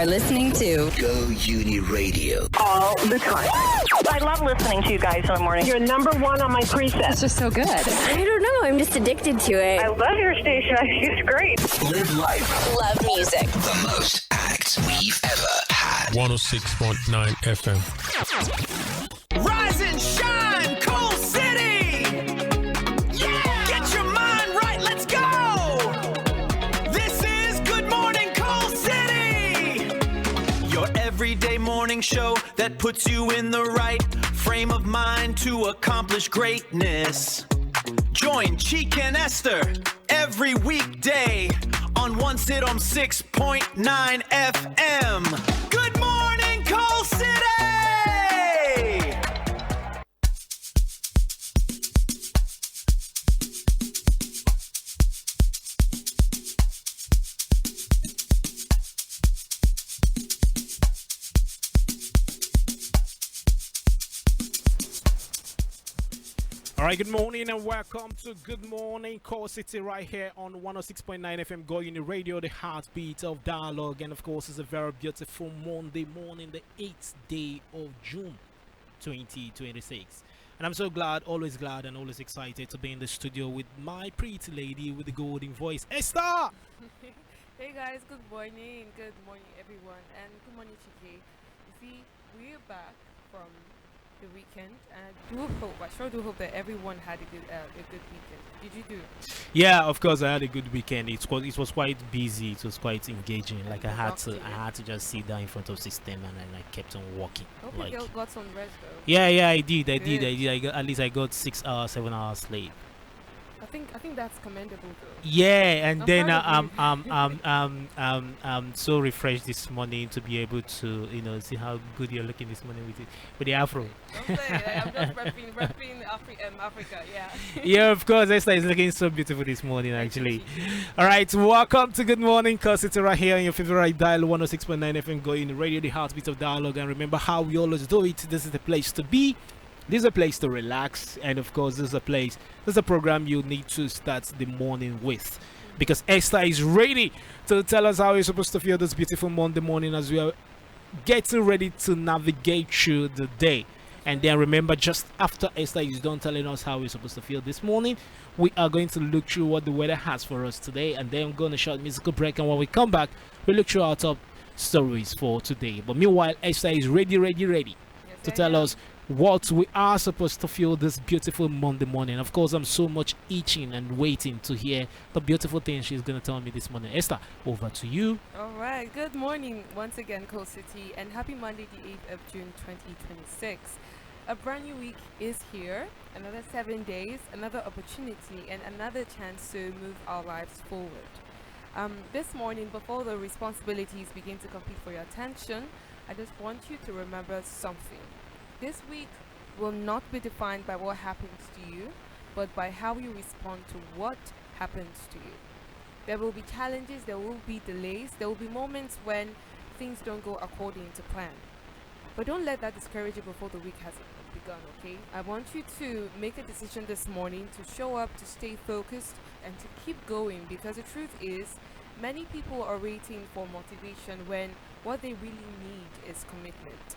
are listening to Go Uni Radio. All the time. I love listening to you guys in the morning. You're number one on my preset. It's just so good. I don't know. I'm just addicted to it. I love your station. I think it's great. Live life. Love music. The most acts we've ever had. 106.9 FM. Rise and shine, Coal City! Yeah! Get your mind right, let's go! This is Good Morning, Coal City! Your everyday morning show that puts you in the right frame of mind to accomplish greatness. Join Chike and Esther every weekday on 106.9 FM. Good morning, Coal City! All right, good morning and welcome to Good Morning Core City right here on 106.9 FM Go Uni Radio, the heartbeat of dialogue. And of course, it's a very beautiful Monday morning, the 8th day of June 2026. And I'm so glad, always excited to be in the studio with my pretty lady with the golden voice, Esther! Hey guys, good morning everyone, and good morning Chike. You see, we're back from the weekend, and I sure do hope that everyone had a good weekend. Did you do? Yeah, of course I had a good weekend. It was quite busy. It was quite engaging. Like I had to just sit down in front of system and I kept on walking. Hope like, you got some rest though. Yeah, I did. At least I got 6 hours, 7 hours sleep. I think that's commendable though. Yeah, and I'm then proud I'm so refreshed this morning to be able to see how good you're looking this morning with the afro. Don't say it. I'm just repping Africa. Yeah. Yeah, of course. Esther is looking so beautiful this morning, actually. All right, welcome to Good Morning Cause it's right here on your favorite dial 106.9 FM going radio, the heartbeat of dialogue. And remember how we always do it. This is the place to be. This is a place to relax, and of course this is a program you need to start the morning with, because Esther is ready to tell us how you're supposed to feel this beautiful Monday morning as we are getting ready to navigate through the day. And then remember, just after Esther is done telling us how we're supposed to feel this morning, we are going to look through what the weather has for us today, and then we're going to short musical break, and when we come back we look through our top stories for today. But meanwhile, Esther is ready to tell us what we are supposed to feel this beautiful Monday morning. Of course, I'm so much itching and waiting to hear the beautiful things she's going to tell me this morning. Esther, over to you. All right. Good morning once again, Coal City, and happy Monday, the 8th of June, 2026. A brand new week is here. Another 7 days, another opportunity, and another chance to move our lives forward. This morning, before the responsibilities begin to compete for your attention, I just want you to remember something. This week will not be defined by what happens to you, but by how you respond to what happens to you. There will be challenges, there will be delays, there will be moments when things don't go according to plan. But don't let that discourage you before the week has begun, okay? I want you to make a decision this morning to show up, to stay focused, and to keep going, because the truth is, many people are waiting for motivation when what they really need is commitment.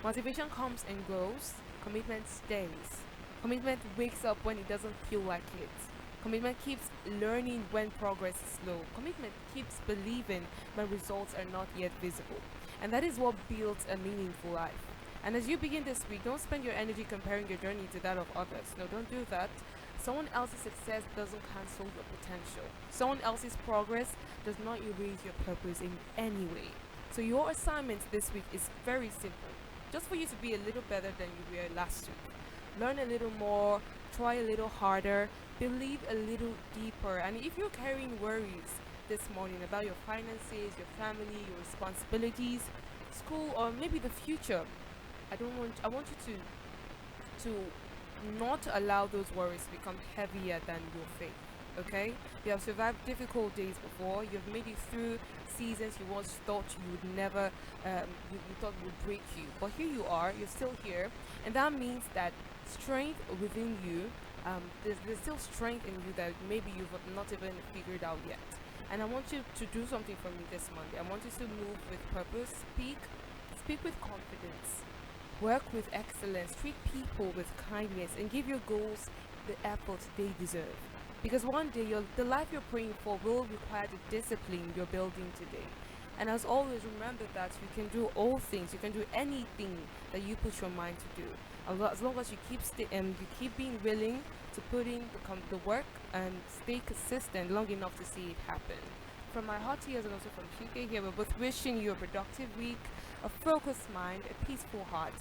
Motivation comes and goes, commitment stays. Commitment wakes up when it doesn't feel like it. Commitment keeps learning when progress is slow. Commitment keeps believing when results are not yet visible. And that is what builds a meaningful life. And as you begin this week, don't spend your energy comparing your journey to that of others. No, don't do that. Someone else's success doesn't cancel your potential. Someone else's progress does not erase your purpose in any way. So your assignment this week is very simple. Just for you to be a little better than you were last week. Learn a little more, try a little harder, believe a little deeper. And if you're carrying worries this morning about your finances, your family, your responsibilities, school, or maybe the future, I want you to not allow those worries to become heavier than your faith. Okay? You have survived difficult days before. You've made it through seasons you once thought you would never, you thought would break you. But here you are, you're still here. And that means that strength within you, there's still strength in you that maybe you've not even figured out yet. And I want you to do something for me this Monday. I want you to move with purpose, speak with confidence, work with excellence, treat people with kindness, and give your goals the effort they deserve. Because one day, the life you're praying for will require the discipline you're building today. And as always, remember that you can do all things. You can do anything that you put your mind to do, as long as you keep being willing to put in the work and stay consistent long enough to see it happen. From my heart to yours, and also from Chike here, we're both wishing you a productive week, a focused mind, a peaceful heart,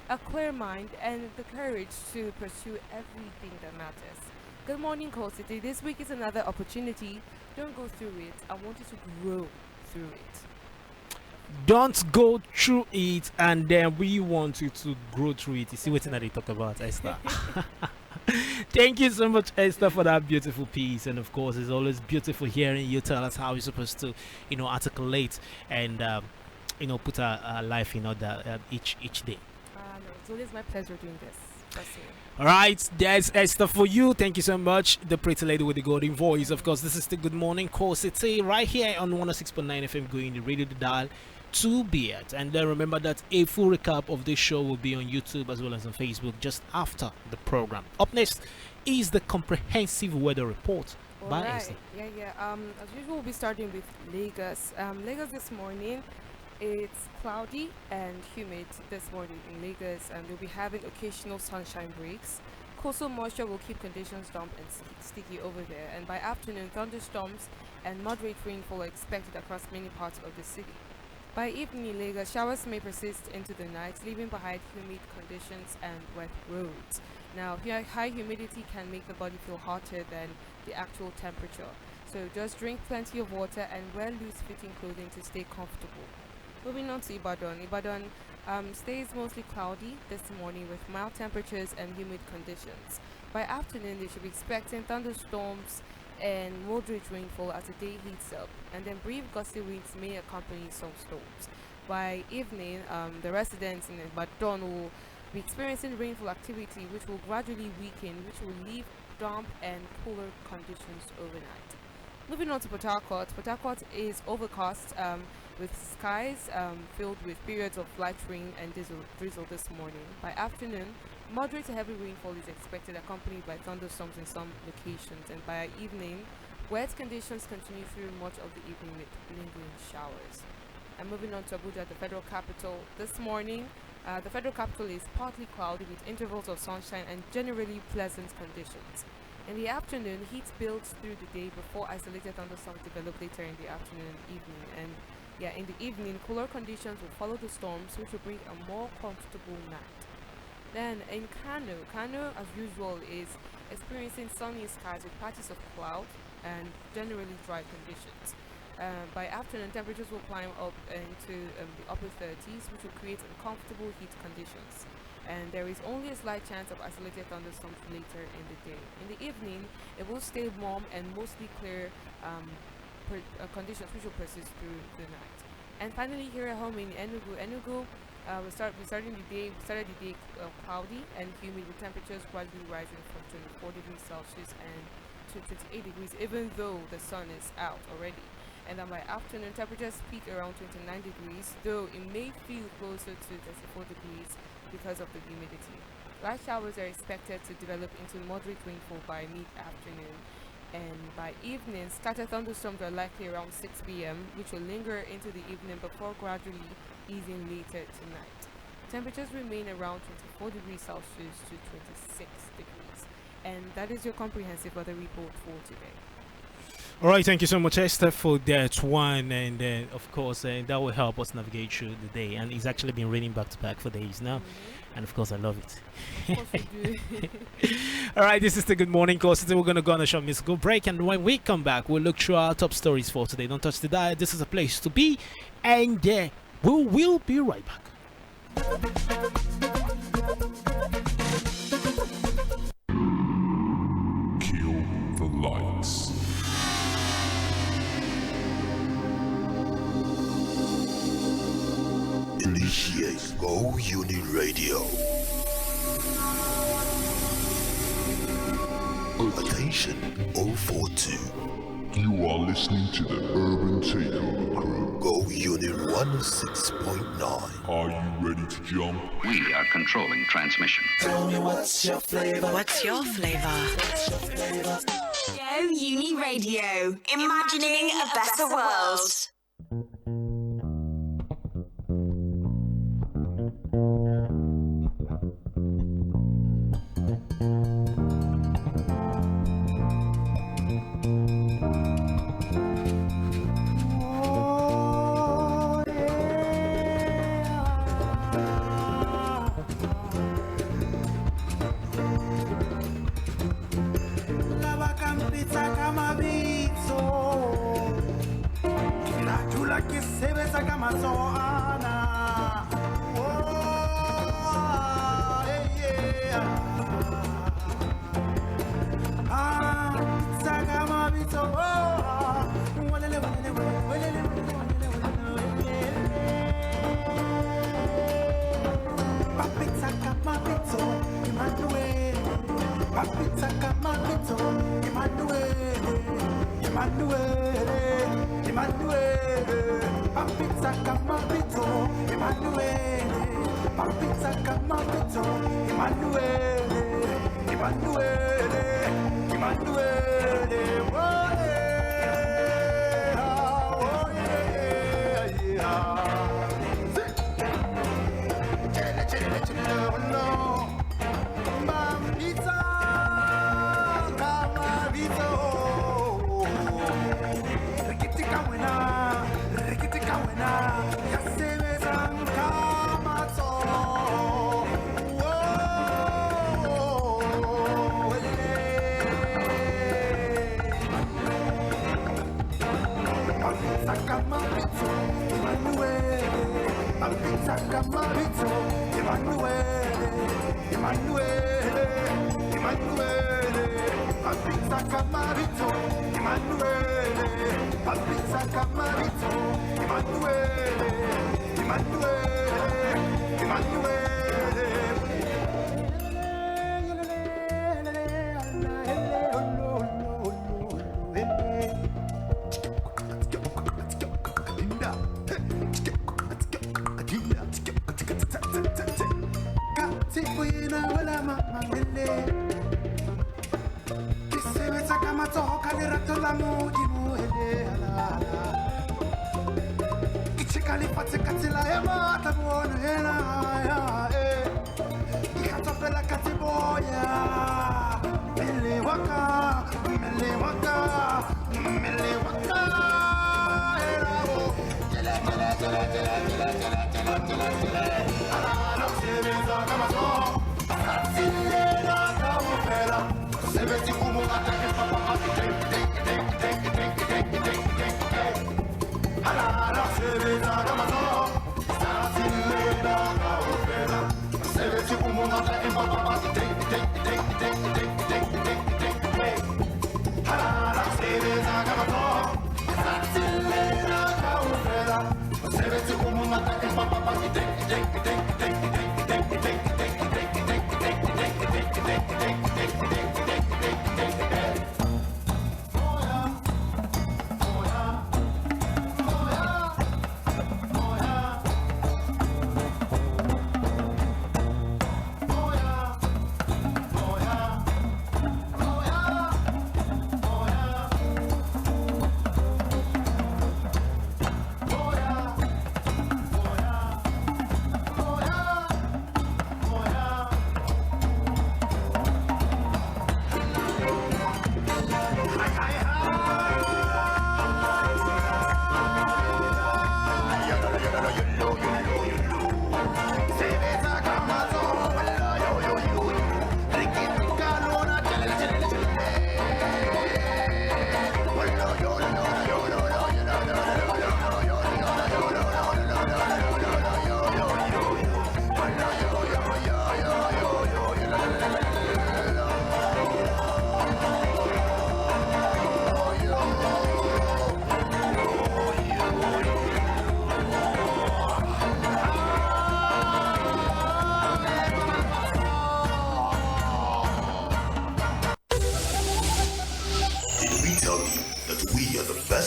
a clear mind, and the courage to pursue everything that matters. Good morning, Coal City. This week is another opportunity. Don't go through it. I want you to grow through it. Don't go through it, and then we want you to grow through it. You see what they talk about, Esther. Thank you so much, Esther, for that beautiful piece. And of course, it's always beautiful hearing you tell us how you're supposed to, articulate and put our life in order each day. No, it's always my pleasure doing this. Trust me. All right, there's Esther for you. Thank you so much, the pretty lady with the golden voice. Of course, this is the Good Morning Coal City right here on 106.9 FM, going the radio dial to be at. And then remember that a full recap of this show will be on YouTube as well as on Facebook just after the program. Up next is the comprehensive weather report by Esther. Yeah. As usual, we'll be starting with Lagos. Lagos this morning, it's cloudy and humid this morning in Lagos, and we'll be having occasional sunshine breaks. Coastal moisture will keep conditions damp and sticky over there, and by afternoon, thunderstorms and moderate rainfall are expected across many parts of the city. By evening in Lagos, showers may persist into the night, leaving behind humid conditions and wet roads. Now, high humidity can make the body feel hotter than the actual temperature, so just drink plenty of water and wear loose-fitting clothing to stay comfortable. Moving on to Ibadan. Ibadan stays mostly cloudy this morning with mild temperatures and humid conditions. By afternoon, they should be expecting thunderstorms and moderate rainfall as the day heats up, and then brief gusty winds may accompany some storms. By evening, the residents in Ibadan will be experiencing rainfall activity which will gradually weaken, which will leave damp and cooler conditions overnight. Moving on to Port Harcourt. Port Harcourt is overcast with skies filled with periods of light rain and drizzle this morning. By afternoon, moderate to heavy rainfall is expected, accompanied by thunderstorms in some locations, and by evening, wet conditions continue through much of the evening with lingering showers. And moving on to Abuja, the federal capital. This morning, the federal capital is partly cloudy with intervals of sunshine and generally pleasant conditions. In the afternoon, heat builds through the day before isolated thunderstorms develop later in the afternoon and evening. And in the evening, cooler conditions will follow the storms, which will bring a more comfortable night. Then in Kano, as usual, is experiencing sunny skies with patches of cloud and generally dry conditions. By afternoon, temperatures will climb up into the upper 30s, which will create uncomfortable heat conditions. And there is only a slight chance of isolated thunderstorms later in the day. In the evening, it will stay warm and mostly clear conditions which will persist through the night. And finally, here at home in Enugu, we started the day cloudy and humid, with temperatures gradually rising from 24 degrees Celsius and to 28 degrees, even though the sun is out already. And then by afternoon, temperatures peak around 29 degrees, though it may feel closer to 34 degrees because of the humidity. Light showers are expected to develop into moderate rainfall by mid-afternoon, and by evening, scattered thunderstorms are likely around 6 p.m., which will linger into the evening before gradually easing later tonight. Temperatures remain around 24 degrees Celsius to 26 degrees. And that is your comprehensive weather report for today. All right, thank you so much, Esther, for that one. And of course, that will help us navigate through the day. And it's actually been raining back to back for days now. And of course, I love it. Of course we do. All right, this is the Good Morning Coal City. We're going to go on a short musical break. And when we come back, we'll look through our top stories for today. Don't touch the dial. This is a place to be. And we'll be right back. Kill the lights. Initiate Go Uni Radio. Attention, 042. You are listening to the Urban Takeover Crew. Go Unit 106.9. Are you ready to jump? We are controlling transmission. Tell me what's your flavor? What's your flavor? Go Uni Radio. Imagining a better world.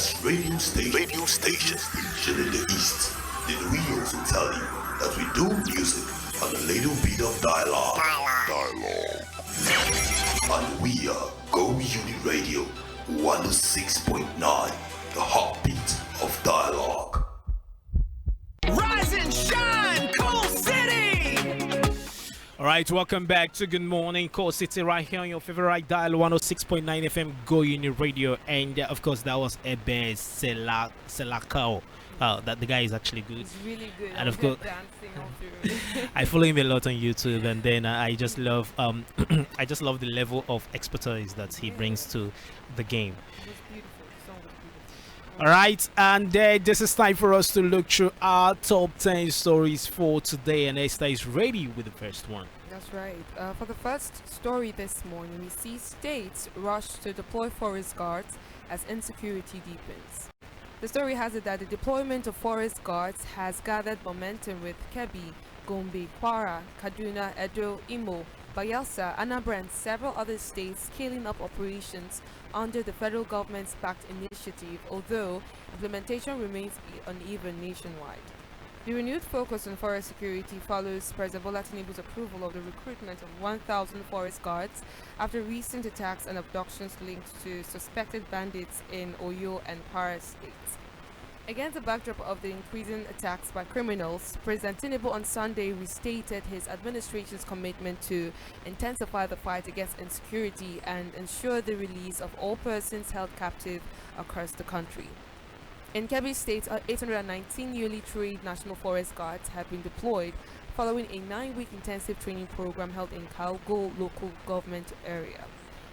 best radio station in the East. Did we also tell you that we do music on a little bit of dialogue? And we are Go Uni Radio 106.9, the heartbeat of dialogue. Rise and shine, Coal City! All right, welcome back to Good Morning Coal City right here on your favorite dial 106.9 FM Go Uni Radio. And of course, that was Ebe Selakao. That the guy is actually good. He's really good. And of course, dancing all through. I follow him a lot on YouTube, and then I just love I just love the level of expertise that he brings to the game. It was beautiful. The song was beautiful. All right, and this is time for us to look through our top 10 stories for today, and Esther is ready with the first one. That's right. For the first story this morning, we see states rush to deploy forest guards as insecurity deepens. The story has it that the deployment of forest guards has gathered momentum, with Kebbi, Gombe, Kwara, Kaduna, Edo, Imo, Bayelsa, Anambra and several other states scaling up operations under the federal government's backed initiative, although implementation remains uneven nationwide. The renewed focus on forest security follows President Bola Tinubu's approval of the recruitment of 1,000 forest guards after recent attacks and abductions linked to suspected bandits in Oyo and Kwara states. Against the backdrop of the increasing attacks by criminals, President Tinubu on Sunday restated his administration's commitment to intensify the fight against insecurity and ensure the release of all persons held captive across the country. In Kebbi State, 819 newly trained National Forest Guards have been deployed following a 9-week intensive training program held in Kalgo local government area.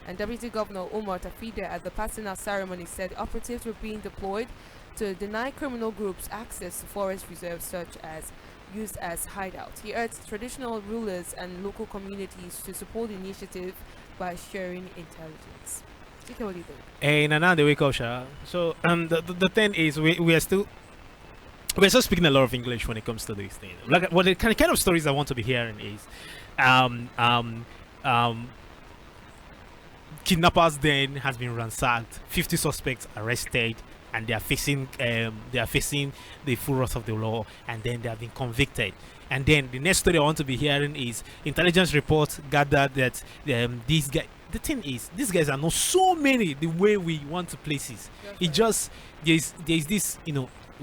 And Deputy Governor Umar Tafida at the passing out ceremony said operatives were being deployed to deny criminal groups access to forest reserves such as used as hideouts. He urged traditional rulers and local communities to support the initiative by sharing intelligence. What do you think? Hey, Nana, the wake up, Sha. So, the thing is, we're still speaking a lot of English when it comes to this thing. Like, what the kind of stories I want to be hearing is, kidnappers den has been ransacked, 50 suspects arrested, and they are facing the full wrath of the law, and then they have been convicted. And then the next story I want to be hearing is intelligence reports gathered that these guys. The thing is, these guys are not so many the way we want to places. It just there's this,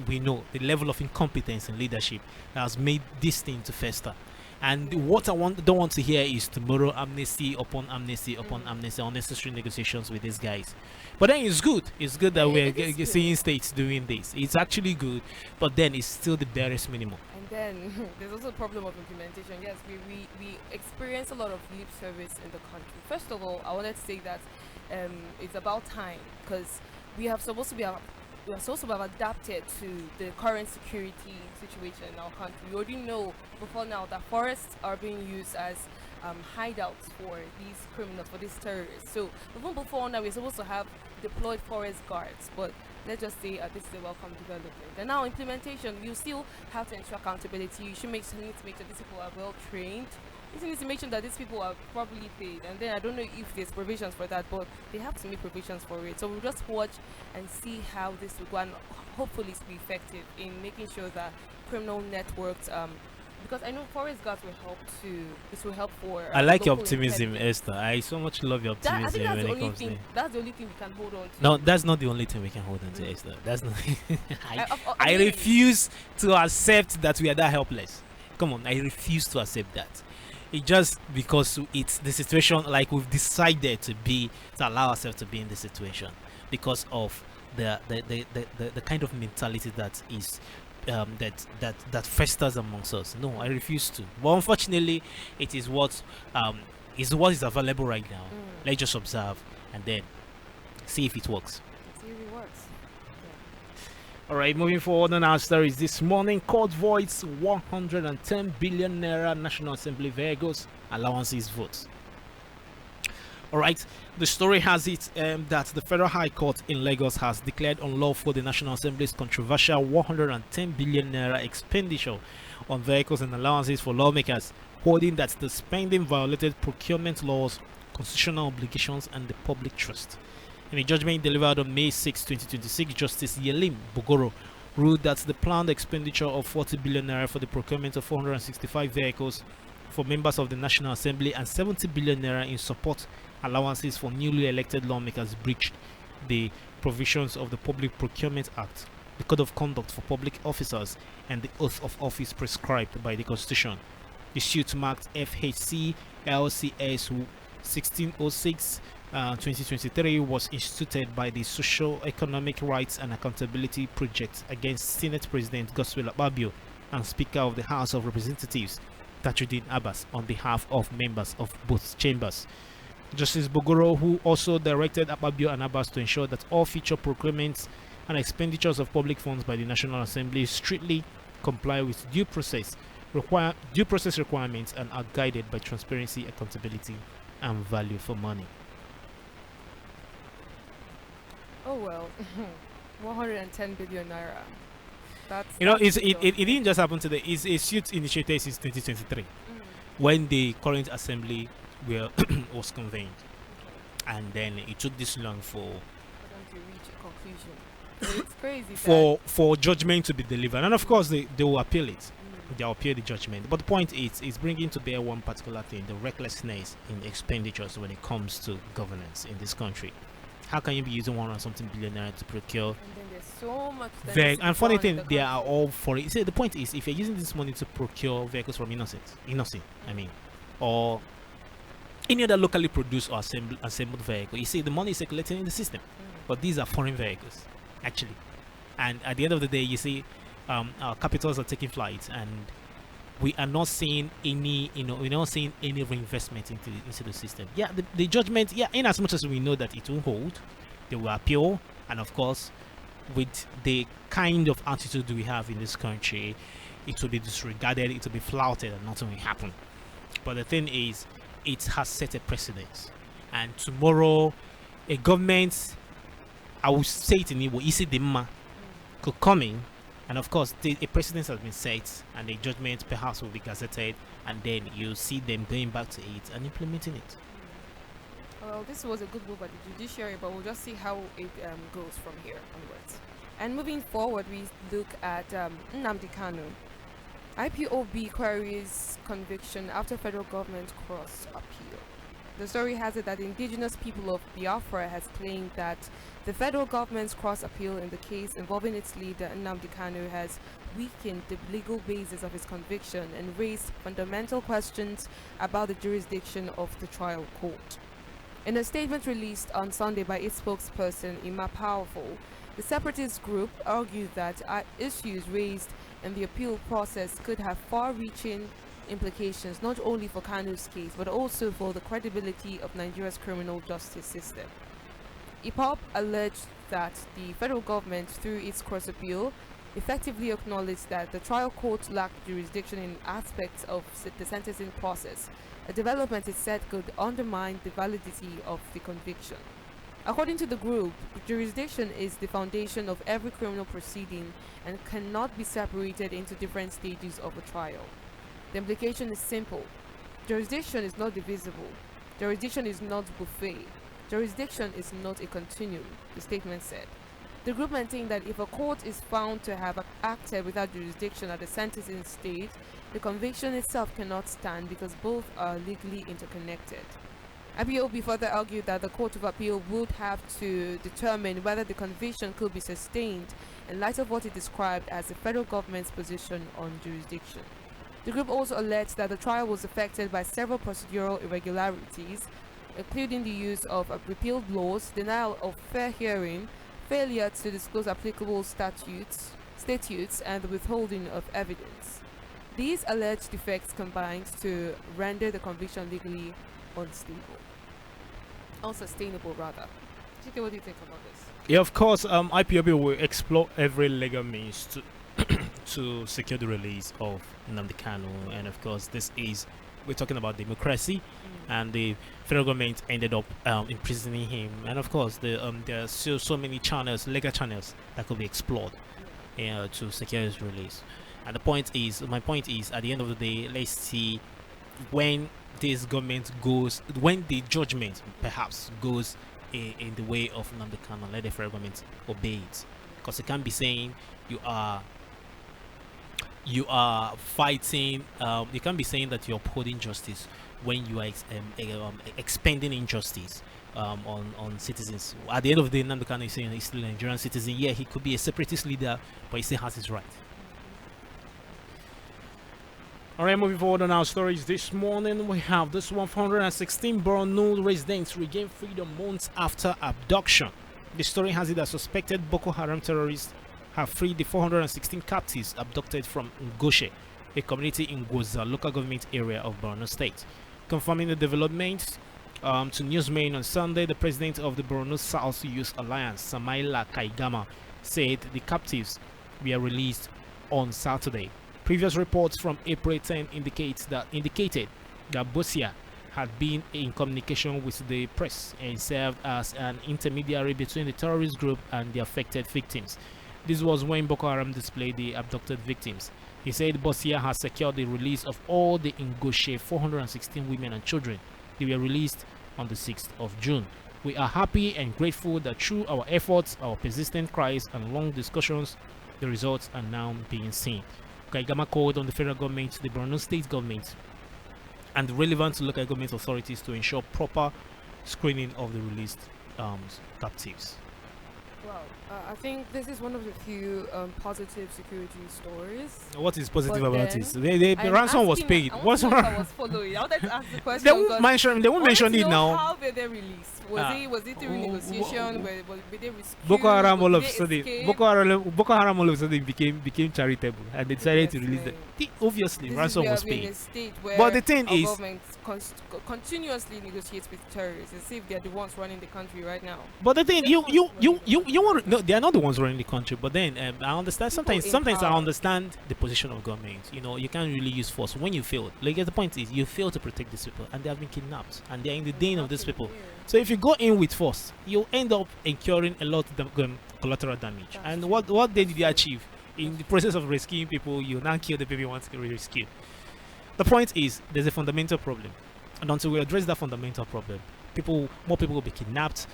we know the level of incompetence in leadership that has made this thing to fester. And what I don't want to hear is tomorrow amnesty upon amnesty upon amnesty, unnecessary negotiations with these guys. But then it's good. It's good that we're seeing states doing this. It's actually good, but then it's still the barest minimum. And then there's also a problem of implementation. Yes, we experience a lot of lip service in the country. First of all, I wanted to say that it's about time, because we are supposed to have adapted to the current security situation in our country. We already know before now that forests are being used as hideouts for these criminals, for these terrorists. So even before now, we're supposed to have deployed forest guards, but let's just say this is a welcome development. And now implementation, you still have to ensure accountability. You need to make sure these people are well trained. You need to make sure that these people are properly paid. And then I don't know if there's provisions for that, but they have to make provisions for it. So we'll just watch and see how this will go, and hopefully it's be effective in making sure that criminal networks, because I know forest guards will help to. This will help for. I like your optimism, Esther. I so much love your optimism. I think that's when the it only comes thing. to That's the only thing we can hold on to. No, that's not the only thing we can hold on to, Esther. That's not. I mean, refuse to accept that we are that helpless. Come on, I refuse to accept that. It's just because it's the situation, like we've decided to allow ourselves to be in this situation because of the kind of mentality that is that festers amongst us. No, I refuse to. But unfortunately, it is what is available right now. Let's just observe and then see if it works. See if it works. All right, moving forward on our stories this morning. Court voids 110 billion naira National Assembly vehicles allowances votes. All right, the story has it that the Federal High Court in Lagos has declared unlawful the National Assembly's controversial 110 billion naira expenditure on vehicles and allowances for lawmakers, holding that the spending violated procurement laws, constitutional obligations, and the public trust. In a judgment delivered on May 6, 2026, Justice Yelim Bogoro ruled that the planned expenditure of 40 billion naira for the procurement of 465 vehicles for members of the National Assembly and 70 billion naira in support allowances for newly elected lawmakers breached the provisions of the Public Procurement Act, the Code of Conduct for Public Officers, and the oath of office prescribed by the Constitution. The suit marked FHC LCS 1606 2023 was instituted by the Social Economic Rights and Accountability Project against Senate President Godswill Akpabio and Speaker of the House of Representatives Tajuddin Abbas on behalf of members of both chambers. Justice Bogoro, who also directed Akpabio and Abbas to ensure that all future procurements and expenditures of public funds by the National Assembly strictly comply with due process requirements and are guided by transparency, accountability, and value for money. Oh well, 110 billion naira. That's it didn't just happen today. It's a suit initiated since 2023 when the current assembly was convened, and then it took this long for them to reach a conclusion. So it's crazy. for judgment to be delivered, and of course they will appeal it. They'll appeal the judgment. But the point is bringing to bear one particular thing: the recklessness in expenditures when it comes to governance in this country. How can you be using 100 something billion naira to procure? And then there's so much. And funny thing, they are all for it. See, the point is, if you're using this money to procure vehicles from innocent, I mean, or any other locally produced or assembled vehicle, you see the money is circulating in the system. But these are foreign vehicles, actually. And at the end of the day, you see, our capitals are taking flight, and we are not seeing any, we're not seeing any reinvestment into the system. Yeah, the judgment, in as much as we know that it will hold, they will appeal, and of course, with the kind of attitude we have in this country, it will be disregarded, it will be flouted, and nothing will happen. But the thing is, it has set a precedent, and tomorrow, a government, I will say it in Igbo, could come in. And of course, a precedent has been set, and a judgment perhaps will be gazetted, and then you see them going back to it and implementing it. Well, this was a good move by the judiciary, but we'll just see how it goes from here onwards. And moving forward, we look at Nnamdi Kanu. IPOB queries conviction after federal government cross appeal. The story has it that the indigenous people of Biafra has claimed that the federal government's cross appeal in the case involving its leader Nnamdi Kanu has weakened the legal basis of his conviction and raised fundamental questions about the jurisdiction of the trial court. In a statement released on Sunday by its spokesperson Ima Powerful, the separatist group argued that issues raised in the appeal process could have far-reaching implications not only for Kanu's case but also for the credibility of Nigeria's criminal justice system. IPOB alleged that the federal government, through its cross appeal, effectively acknowledged that the trial court lacked jurisdiction in aspects of the sentencing process, a development it said could undermine the validity of the conviction. According to the group, jurisdiction is the foundation of every criminal proceeding and cannot be separated into different stages of a trial. The implication is simple. Jurisdiction is not divisible. Jurisdiction is not buffet. Jurisdiction is not a continuum, the statement said. The group maintained that if a court is found to have acted without jurisdiction at the sentencing stage, the conviction itself cannot stand because both are legally interconnected. IPOB further argued that the Court of Appeal would have to determine whether the conviction could be sustained in light of what it described as the federal government's position on jurisdiction. The group also alleged that the trial was affected by several procedural irregularities, including the use of repealed laws, denial of fair hearing, failure to disclose applicable statutes, and the withholding of evidence. These alleged defects combined to render the conviction legally unsustainable rather. Chike, what do you think about this? Yeah, of course, IPOB will explore every legal means to to secure the release of Nnamdi Kanu, and of course, we're talking about democracy, and the federal government ended up imprisoning him, and of course, there are still so many legal channels that could be explored to secure his release. And my point is, at the end of the day, let's see when this government when the judgment perhaps goes in the way of Nnamdi Kanu. Let the federal government obey it, because you can't be saying you are fighting. You can't be saying that you're upholding justice when you are expending injustice on citizens. At the end of the day, Nnamdi Kanu is saying he's still a Nigerian citizen. Yeah, he could be a separatist leader, but he still has his right. Alright, moving forward on our stories this morning, we have this one: 416 Borno residents regain freedom months after abduction. The story has it that suspected Boko Haram terrorists have freed the 416 captives abducted from Ngoshe, a community in Gwoza local government area of Borno State. Confirming the development to Newsmain on Sunday, the president of the Borno South Youth Alliance, Samaila Kaigama, said the captives were released on Saturday. Previous reports from April 10 indicated that Bosia had been in communication with the press and served as an intermediary between the terrorist group and the affected victims. This was when Boko Haram displayed the abducted victims. He said Bosia has secured the release of all the Ngoshe 416 women and children. They were released on the 6th of June. We are happy and grateful that through our efforts, our persistent cries and long discussions, the results are now being seen. Kaigama called on the federal government, the Borno state government, and the relevant local government authorities to ensure proper screening of the released captives. Well, I think this is one of the few positive security stories. What is positive But about then, this? The ransom was paid. What's I wrong? was following. I wanted to ask the question. They won't because mention. They won't I wanted mention to it know now. How were they released? Was it through negotiation? Were they rescued? Boko Haram all of Did a they sudden. escape? Boko Haram all of a sudden became charitable, and they decided to release them. Obviously, This ransom is was we are in paid. a state where But the thing our is, government continuously negotiates with terrorists as if they're the ones running the country right now. but the thing, you want to, no, they are not the ones running the country. But then I understand sometimes I power. understand the position of government. You know, you can't really use force when you fail. Like the point is, you fail to protect these people, and they have been kidnapped, and they are in the den of these people. So if you go in with force, you end up incurring a lot of collateral damage. And what then did they achieve? In the process of rescuing people, you now kill the people you want to rescue. The point is, there's a fundamental problem, and until we address that fundamental problem, more people will be kidnapped,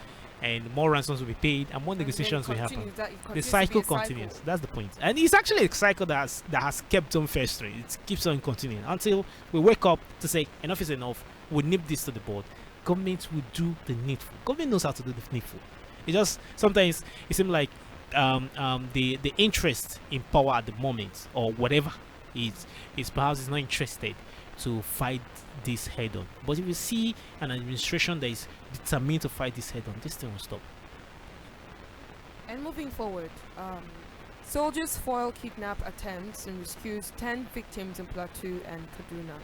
and more ransoms will be paid, and more negotiations will happen. The cycle continues. That's the point, and it's actually a cycle that has kept on festering. It keeps on continuing until we wake up to say enough is enough. We nip this to the board. Government will do the needful. Government knows how to do the needful. It just sometimes it seems like the interest in power at the moment or whatever is perhaps is not interested to fight this head on. But if you see an administration that is determined to fight this head on, this thing will stop. And moving forward, soldiers foil kidnap attempts and rescues 10 victims in Plateau and Kaduna.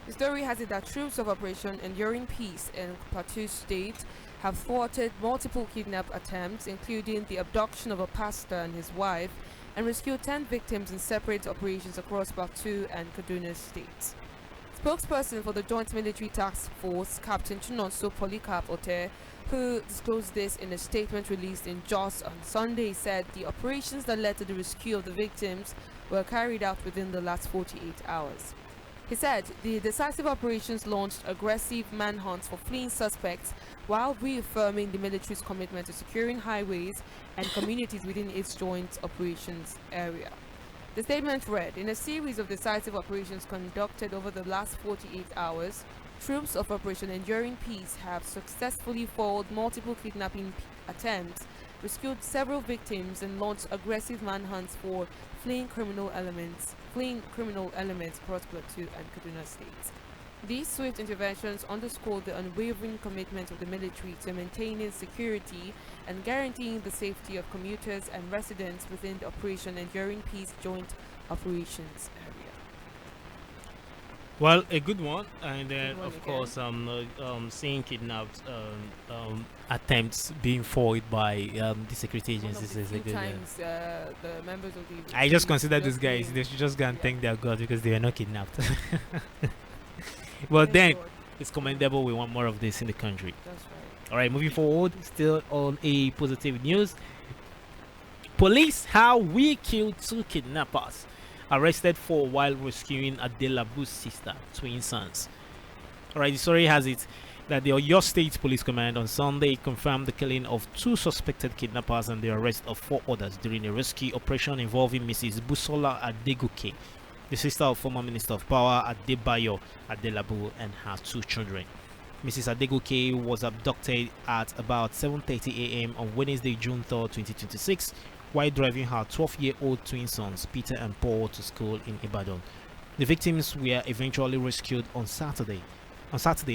The story has it that troops of Operation Enduring Peace in Plateau State have thwarted multiple kidnap attempts, including the abduction of a pastor and his wife, and rescued 10 victims in separate operations across Plateau and Kaduna states. Spokesperson for the Joint Military Task Force, Captain Chinonso Polycarp Ote, who disclosed this in a statement released in Jos on Sunday, said the operations that led to the rescue of the victims were carried out within the last 48 hours. He said the decisive operations launched aggressive manhunts for fleeing suspects while reaffirming the military's commitment to securing highways and communities within its joint operations area. The statement read, in a series of decisive operations conducted over the last 48 hours, troops of Operation Enduring Peace have successfully foiled multiple kidnapping attempts, rescued several victims, and launched aggressive manhunts for fleeing criminal elements across Plateau and Kaduna states. These swift interventions underscore the unwavering commitment of the military to maintaining security and guaranteeing the safety of commuters and residents within the Operation Enduring Peace joint operations area. Well, a good one, and then Good one of again. course, seeing kidnapped attempts being foiled by the security agencies is a Few good one. times the members of the I just consider these just guys, being- they should just go and yeah. thank their God because they were not kidnapped. But then, Thank God. it's commendable. We want more of this in the country. That's right. All right, moving forward, still on a positive news. Police how we killed 2 kidnappers. Arrested for while rescuing Adelabu's sister, twin sons. All right, the story has it. that the Oyo State Police Command on Sunday confirmed the killing of 2 suspected kidnappers and the arrest of 4 others during a rescue operation involving Mrs. Busola Adegoke, the sister of former Minister of Power Adebayo Adelabu, and her 2 children. Mrs. Adegoke was abducted at about 7:30 a.m. on Wednesday, June 3rd, 2026, while driving her 12-year-old twin sons, Peter and Paul, to school in Ibadan. The victims were eventually rescued on Saturday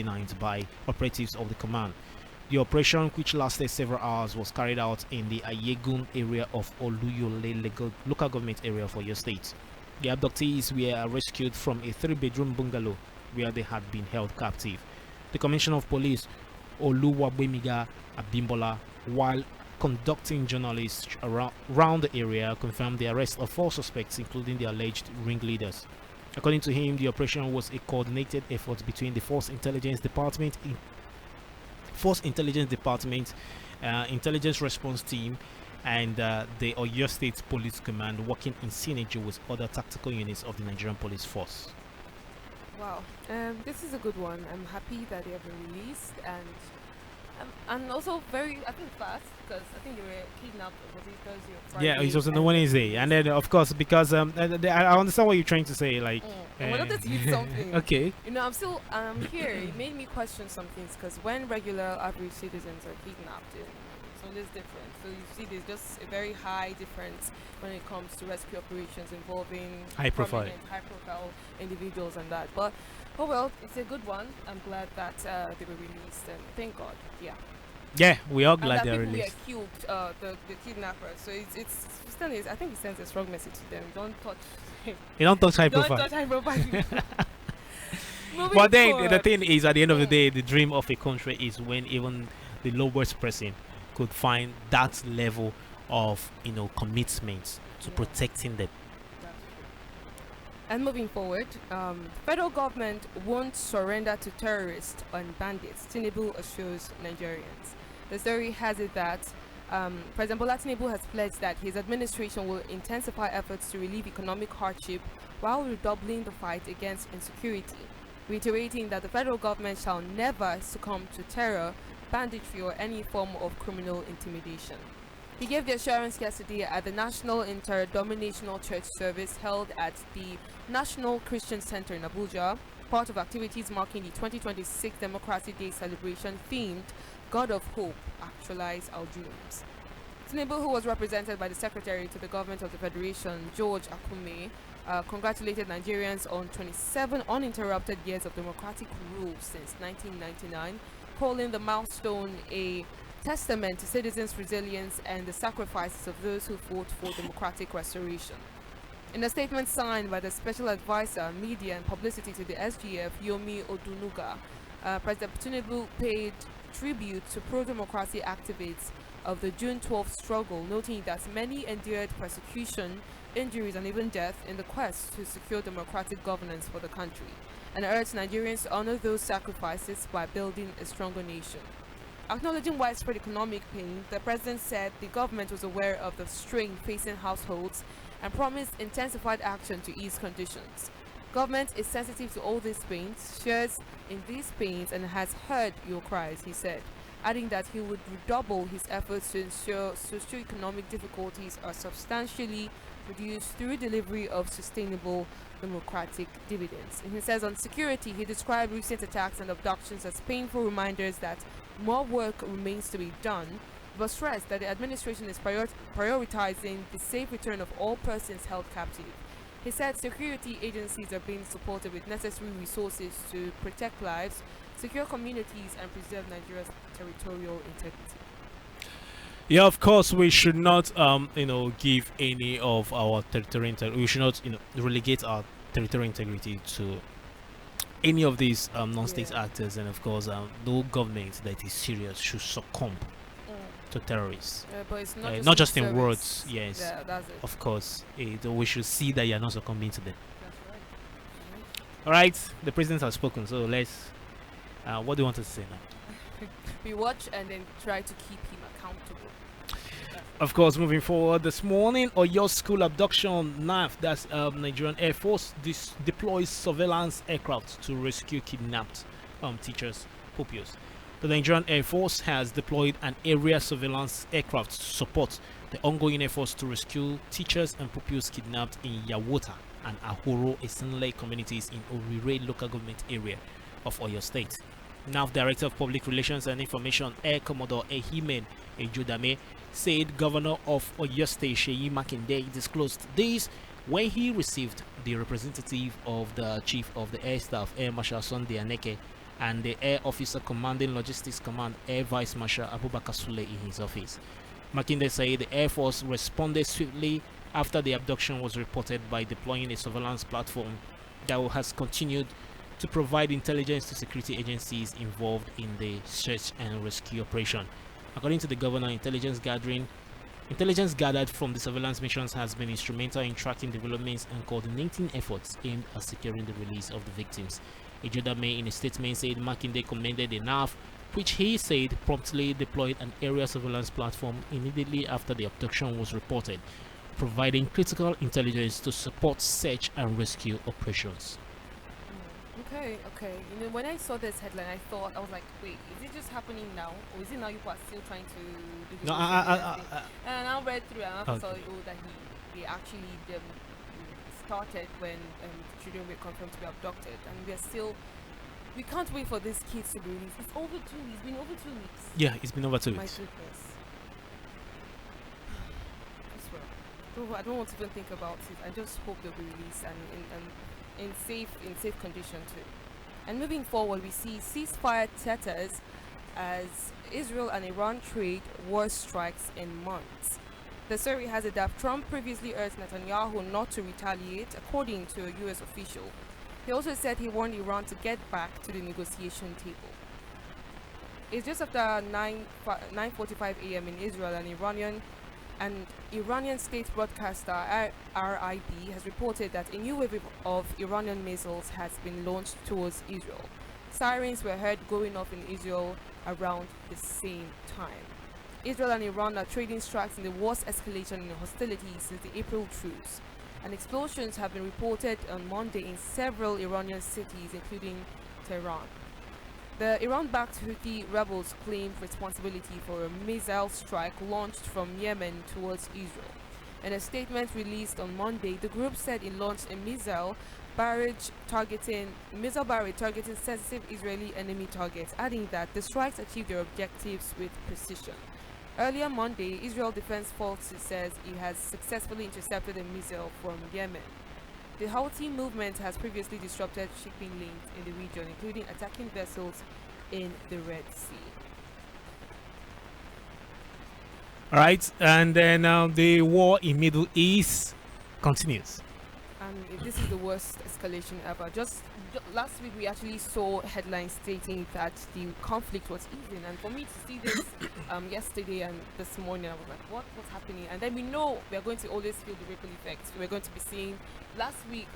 night by operatives of the command. The operation, which lasted several hours, was carried out in the Ayegun area of Oluyole local government area for your state. The abductees were rescued from a 3-bedroom bungalow where they had been held captive. The Commissioner of Police, Oluwabemiga Abimbola, while conducting journalists around the area, confirmed the arrest of 4 suspects, including the alleged ringleaders. According to him, the operation was a coordinated effort between the Force Intelligence Department, Intelligence Response Team, and the Oyo State Police Command, working in synergy with other tactical units of the Nigerian Police Force. Wow, this is a good one. I'm happy that they have been released, and also very, I think, fast, because I think they were kidnapped. Was it Thursday or Friday? Yeah, it was on the Wednesday, and then of course because I understand what you're trying to say. Like, I wanted to use something. Okay. You know, I'm here. It made me question some things, because when regular average citizens are kidnapped, it's always different. So you see, there's just a very high difference when it comes to rescue operations involving high profile individuals and that. But oh well, it's a good one. I'm glad that they were released, and thank God. Yeah, we are glad they're released. released. People were killed, the kidnappers. So it's still is. I think it sends a strong message to them. Don't touch. You don't touch high Don't profile. touch high profile. But then the thing is, at the end of the day, the dream of a country is when even the lowest person could find that level of commitment to protecting them. And moving forward, federal government won't surrender to terrorists and bandits, Tinubu assures Nigerians. The story has it that President Bola Tinubu has pledged that his administration will intensify efforts to relieve economic hardship while redoubling the fight against insecurity, reiterating that the federal government shall never succumb to terror, banditry, or any form of criminal intimidation. He gave the assurance yesterday at the National Interdenominational Church service held at the National Christian Center in Abuja, part of activities marking the 2026 Democracy Day celebration themed God of Hope, Actualize Our Dreams. Tinubu, who was represented by the Secretary to the Government of the Federation, George Akume, congratulated Nigerians on 27 uninterrupted years of democratic rule since 1999, calling the milestone a testament to citizens' resilience and the sacrifices of those who fought for democratic restoration. In a statement signed by the Special Advisor, Media and Publicity to the SGF, Yomi Odunuga, President Tinubu paid tribute to pro-democracy activists of the June 12th struggle, noting that many endured persecution, injuries, and even death in the quest to secure democratic governance for the country, and urged Nigerians to honor those sacrifices by building a stronger nation. Acknowledging widespread economic pain, the president said the government was aware of the strain facing households and promised intensified action to ease conditions. Government is sensitive to all these pains, shares in these pains, and has heard your cries, he said, adding that he would redouble his efforts to ensure socio-economic difficulties are substantially reduced through delivery of sustainable democratic dividends. And he says on security, he described recent attacks and abductions as painful reminders that more work remains to be done, but stressed that the administration is prioritizing the safe return of all persons held captive. He said security agencies are being supported with necessary resources to protect lives, secure communities, and preserve Nigeria's territorial integrity. Yeah, of course, we should not, give any of our territorial integrity. We should not, relegate our territorial integrity to any of these non-state actors, and of course, no government that is serious should succumb to terrorists. But it's not just in service. words. Yes, Yeah, that's it. of course. We should see that you are not succumbing to them. That's right. All right, the president has spoken. So let's. What do you want us to say now? We watch and then try to keep him accountable. Of course, moving forward, this morning, Oyo School abduction NAF, that's Nigerian Air Force, deploys surveillance aircraft to rescue kidnapped teachers pupils. The Nigerian Air Force has deployed an area surveillance aircraft to support the ongoing efforts to rescue teachers and pupils kidnapped in Yawota and Ahoro Esinle communities in Orire local government area of Oyo State. Now, Director of Public Relations and Information, Air Commodore Ehimen Ejodame, said Governor of Oyo State, Sheyi Makinde, disclosed this when he received the representative of the Chief of the Air Staff, Air Marshal Sunday Aneke, and the Air Officer Commanding Logistics Command, Air Vice Marshal Abubakar Sule, in his office. Makinde said the Air Force responded swiftly after the abduction was reported by deploying a surveillance platform that has continued to provide intelligence to security agencies involved in the search and rescue operation. According to the governor, intelligence gathered from the surveillance missions has been instrumental in tracking developments and coordinating efforts aimed at securing the release of the victims. Ejodame, in a statement, said Makinde commended the NAF, which he said promptly deployed an area surveillance platform immediately after the abduction was reported, providing critical intelligence to support search and rescue operations. Okay. You know, when I saw this headline, I was like, wait, is it just happening now, or is it now you are still trying to do this? No, and I read through and I saw that he actually started when children were confirmed to be abducted, and we can't wait for these kids to be released. It's been over 2 weeks. Yeah, it's been over 2 My weeks. goodness. I swear. I don't want to even think about it. I just hope they'll be released and in safe condition too. And moving forward, we see ceasefire threats as Israel and Iran trade war strikes in months. The story has it that Trump previously urged Netanyahu not to retaliate, according to a U.S. official. He also said he warned Iran to get back to the negotiation table. It's just after 9:45 a.m. in Israel, and Iranian state broadcaster RIB has reported that a new wave of Iranian missiles has been launched towards Israel. Sirens were heard going off in Israel around the same time. Israel and Iran are trading strikes in the worst escalation in hostilities since the April truce, and explosions have been reported on Monday in several Iranian cities, including Tehran. The Iran-backed Houthi rebels claimed responsibility for a missile strike launched from Yemen towards Israel. In a statement released on Monday, the group said it launched a missile barrage targeting sensitive Israeli enemy targets, adding that the strikes achieved their objectives with precision. Earlier Monday, Israel Defense Forces says it has successfully intercepted a missile from Yemen. The Houthi movement has previously disrupted shipping lanes in the region, including attacking vessels in the Red Sea. All right, and then the war in Middle East continues. And this is the worst escalation ever. Just last week, we actually saw headlines stating that the conflict was easing, and for me to see this yesterday and this morning, I was like, what's happening? And then we know we are going to always feel the ripple effects. We're going to be seeing last week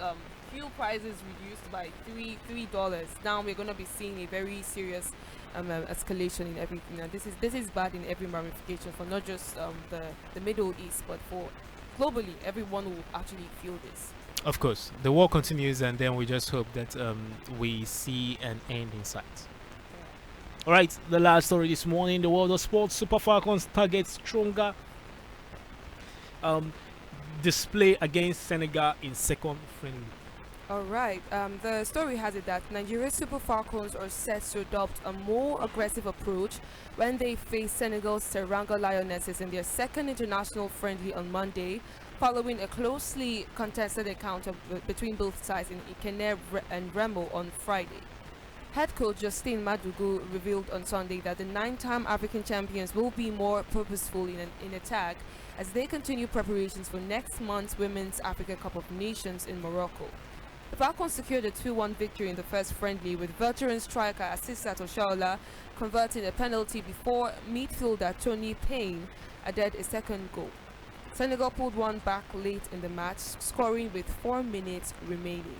fuel prices reduced by $3. Now we're going to be seeing a very serious escalation in everything, and this is bad in every ramification for not just the Middle East, but for globally. Everyone will actually feel this. Of course, the war continues, and then we just hope that we see an end in sight. All right, the last story this morning: the world of sports. Super Falcons target stronger display against Senegal in second friendly. All right. The story has it that Nigeria's Super Falcons are set to adopt a more aggressive approach when they face Senegal's Teranga Lionesses in their second international friendly on Monday, following a closely contested encounter between both sides in Ikene and Remo on Friday. Head coach Justin Madugu revealed on Sunday that the 9-time African champions will be more purposeful in attack as they continue preparations for next month's Women's Africa Cup of Nations in Morocco. The Falcons secured a 2-1 victory in the first friendly, with veteran striker Asisat Oshaola converting a penalty before midfielder Tony Payne added a second goal. Senegal pulled one back late in the match, scoring with 4 minutes remaining.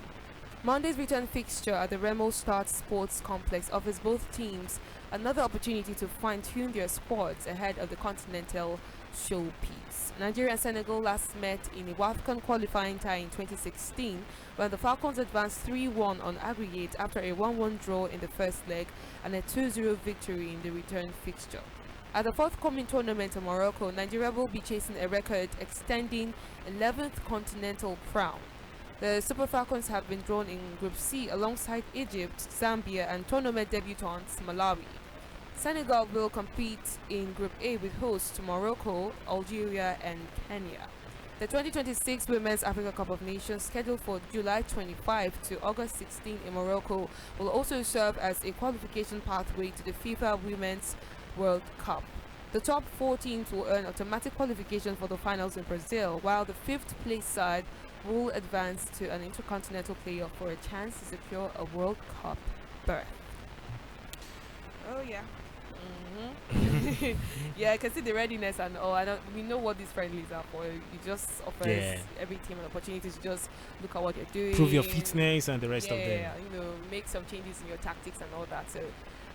Monday's return fixture at the Remo Start Sports Complex offers both teams another opportunity to fine-tune their squads ahead of the Continental showpiece. Nigeria and Senegal last met in a WAFCON qualifying tie in 2016 when the Falcons advanced 3-1 on aggregate after a 1-1 draw in the first leg and a 2-0 victory in the return fixture. At the forthcoming tournament in Morocco, Nigeria will be chasing a record extending 11th continental crown. The Super Falcons have been drawn in Group C alongside Egypt, Zambia and tournament debutants Malawi. Senegal will compete in Group A with hosts Morocco, Algeria and Kenya. The 2026 Women's Africa Cup of Nations, scheduled for July 25 to August 16 in Morocco, will also serve as a qualification pathway to the FIFA Women's World Cup. The top 4 teams will earn automatic qualification for the finals in Brazil, while the 5th place side will advance to an intercontinental playoff for a chance to secure a World Cup berth. Oh yeah. Yeah, I can see the readiness and all. We know what these friendlies are for. It just offers every team an opportunity to just look at what you're doing, prove your fitness and the rest of them. Yeah, make some changes in your tactics and all that. So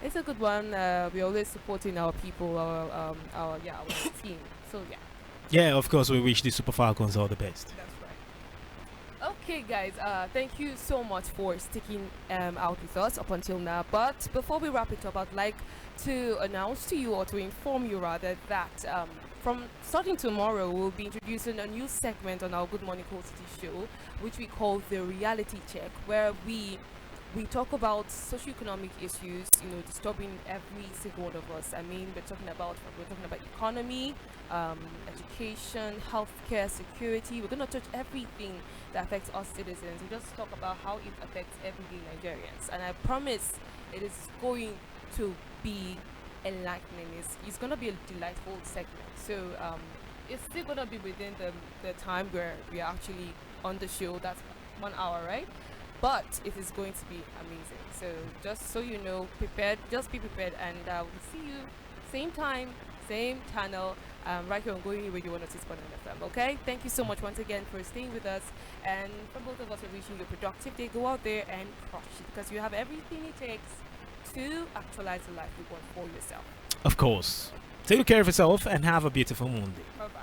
it's a good one. We're always supporting our people, our team. So yeah. Yeah, of course, we wish the Super Falcons all the best. That's right. Okay, guys. Thank you so much for sticking out with us up until now. But before we wrap it up, I'd like to announce to you, or to inform you rather, that from starting tomorrow, we'll be introducing a new segment on our Good Morning Cold City show, which we call the Reality Check, where we talk about socioeconomic issues, disturbing every single one of us. I mean, we're talking about economy, education, healthcare, security. We're going to touch everything that affects us citizens. We just talk about how it affects everyday Nigerians. And I promise it is going to be enlightening. It's going to be a delightful segment. So it's still going to be within the time where we are actually on the show. That's 1 hour, right? But it is going to be amazing. So just so you know, just be prepared, and we'll see you same time, same channel, right here on Going Radio 106.9 FM. Okay? Thank you so much once again for staying with us, and from both of us, we're wishing you a productive day. Go out there and crush it, because you have everything it takes to actualize the life you want for yourself. Of course. Take care of yourself and have a beautiful Monday. Bye-bye.